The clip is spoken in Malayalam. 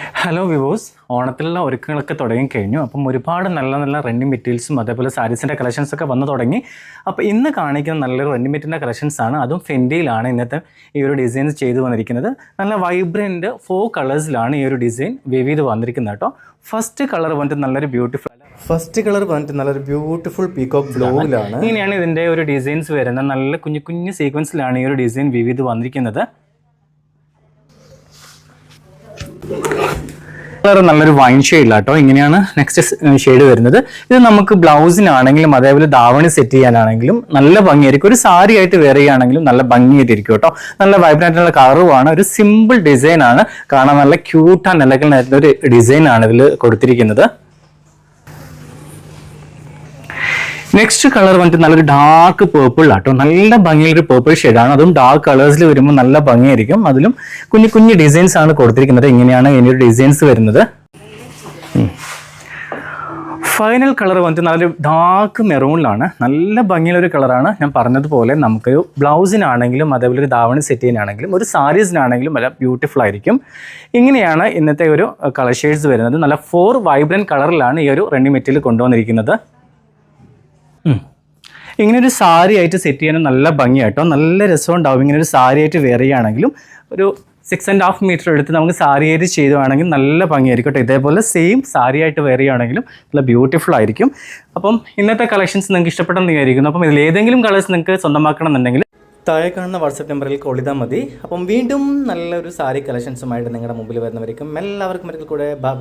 ഹലോ വിവോസ്, ഓണത്തിലുള്ള ഒരുക്കങ്ങളൊക്കെ തുടങ്ങി കഴിഞ്ഞു. അപ്പം ഒരുപാട് നല്ല നല്ല റെൻറ്റിംഗ് മെറ്റീരിയൽസും അതേപോലെ സാരീസിൻ്റെ കളക്ഷൻസൊക്കെ വന്നു തുടങ്ങി. അപ്പോൾ ഇന്ന് കാണിക്കുന്ന നല്ലൊരു റെൻറ്റിംഗ് മെറ്റീരിയലിൻ്റെ കളക്ഷൻസാണ്. അതും ഫെൻഡിയിലാണ് ഇന്നത്തെ ഈ ഒരു ഡിസൈൻസ് ചെയ്തു വന്നിരിക്കുന്നത്. നല്ല വൈബ്രൻറ്റ് 4 കളേഴ്സിലാണ് ഈ ഒരു ഡിസൈൻ ചെയ്ത് വന്നിരിക്കുന്നത് കേട്ടോ. ഫസ്റ്റ് കളർ വന്നിട്ട് നല്ലൊരു ബ്യൂട്ടിഫുൾ പീകോക്ക് ബ്ലൂവിലാണ്. ഇങ്ങനെയാണ് ഇതിൻ്റെ ഒരു ഡിസൈൻസ് വരുന്നത്. നല്ല കുഞ്ഞു കുഞ്ഞു സീക്വൻസിലാണ് ഈ ഒരു ഡിസൈൻ ചെയ്ത് വന്നിരിക്കുന്നത്. കളർ നല്ലൊരു വൈൻ ഷെയ്ഡിലാട്ടോ. ഇങ്ങനെയാണ് നെക്സ്റ്റ് ഷെയ്ഡ് വരുന്നത്. ഇത് നമുക്ക് ബ്ലൗസിനാണെങ്കിലും അതേപോലെ ധാവണി സെറ്റ് ചെയ്യാനാണെങ്കിലും നല്ല ഭംഗിയായിരിക്കും. ഒരു സാരി ആയിട്ട് വെയർ ചെയ്യുകയാണെങ്കിലും നല്ല ഭംഗിയായിട്ടിരിക്കും കേട്ടോ. നല്ല വൈബ്രൻ്റായിട്ടുള്ള കളറുമാണ്. ഒരു സിമ്പിൾ ഡിസൈൻ ആണ്. കാണാൻ നല്ല ക്യൂട്ട് ആൻഡ് എലഗന്റ് ആയിട്ടുള്ള ഒരു ഡിസൈൻ ആണ് ഇതിൽ കൊടുത്തിരിക്കുന്നത്. നെക്സ്റ്റ് കളർ വന്നിട്ട് നല്ലൊരു ഡാർക്ക് പേർപ്പിൾ ആട്ടോ. നല്ല ഭംഗിയുള്ളൊരു പേർപ്പിൾ ഷെയ്ഡാണ്. അതും ഡാർക്ക് കളേഴ്സിൽ വരുമ്പോൾ നല്ല ഭംഗിയായിരിക്കും. അതിലും കുഞ്ഞു കുഞ്ഞു ഡിസൈൻസ് ആണ് കൊടുത്തിരിക്കുന്നത്. ഇങ്ങനെയാണ് ഇതിൻ്റെ ഡിസൈൻസ് വരുന്നത്. ഫൈനൽ കളർ വന്നിട്ട് നല്ലൊരു ഡാർക്ക് മെറൂണിലാണ്. നല്ല ഭംഗിയുള്ളൊരു കളറാണ്. ഞാൻ പറഞ്ഞതുപോലെ നമുക്കൊരു ബ്ലൗസിനാണെങ്കിലും അതേപോലെ ഒരു ധാവണി സെറ്റ് ചെയ്യാനാണെങ്കിലും ഒരു സാരീസിനാണെങ്കിലും നല്ല ബ്യൂട്ടിഫുൾ ആയിരിക്കും. ഇങ്ങനെയാണ് ഇന്നത്തെ ഒരു കളർ ഷെയ്ഡ്സ് വരുന്നത്. നല്ല 4 വൈബ്രൻറ്റ് കളറിലാണ് ഈ ഒരു റെഡി മെറ്റീരിയൽ കൊണ്ടുവന്നിരിക്കുന്നത്. ഇങ്ങനെ ഒരു സാരി ആയിട്ട് സെറ്റ് ചെയ്യാനും നല്ല ഭംഗിയായിട്ടോ. നല്ല രസം ഉണ്ടാവും. ഇങ്ങനെ ഒരു സാരി ആയിട്ട് വെയർ ചെയ്യുകയാണെങ്കിലും ഒരു 6.5 മീറ്റർ എടുത്ത് നമുക്ക് സാരി ആയിട്ട് ചെയ്യുകയാണെങ്കിൽ നല്ല ഭംഗിയായിരിക്കും കേട്ടോ. ഇതേപോലെ സെയിം സാരി ആയിട്ട് വെയർ ചെയ്യുകയാണെങ്കിലും നല്ല ബ്യൂട്ടിഫുൾ ആയിരിക്കും. അപ്പം ഇന്നത്തെ കളക്ഷൻസ് നിങ്ങൾക്ക് ഇഷ്ടപ്പെട്ടെന്ന് വിചാരിക്കുന്നു. അപ്പം ഇതിൽ ഏതെങ്കിലും കളേഴ്സ് നിങ്ങൾക്ക് സ്വന്തമാക്കണം എന്നുണ്ടെങ്കിൽ താഴെ കാണുന്ന വാട്സപ്പ് നമ്പറിൽ കോൾ ചെയ്താൽ മതി. അപ്പം വീണ്ടും നല്ലൊരു സാരി കളക്ഷൻസുമായിട്ട് നിങ്ങളുടെ മുമ്പിൽ വരുന്നവരേക്കും എല്ലാവർക്കും ഒരിക്കൽ കൂടെ ബൈ.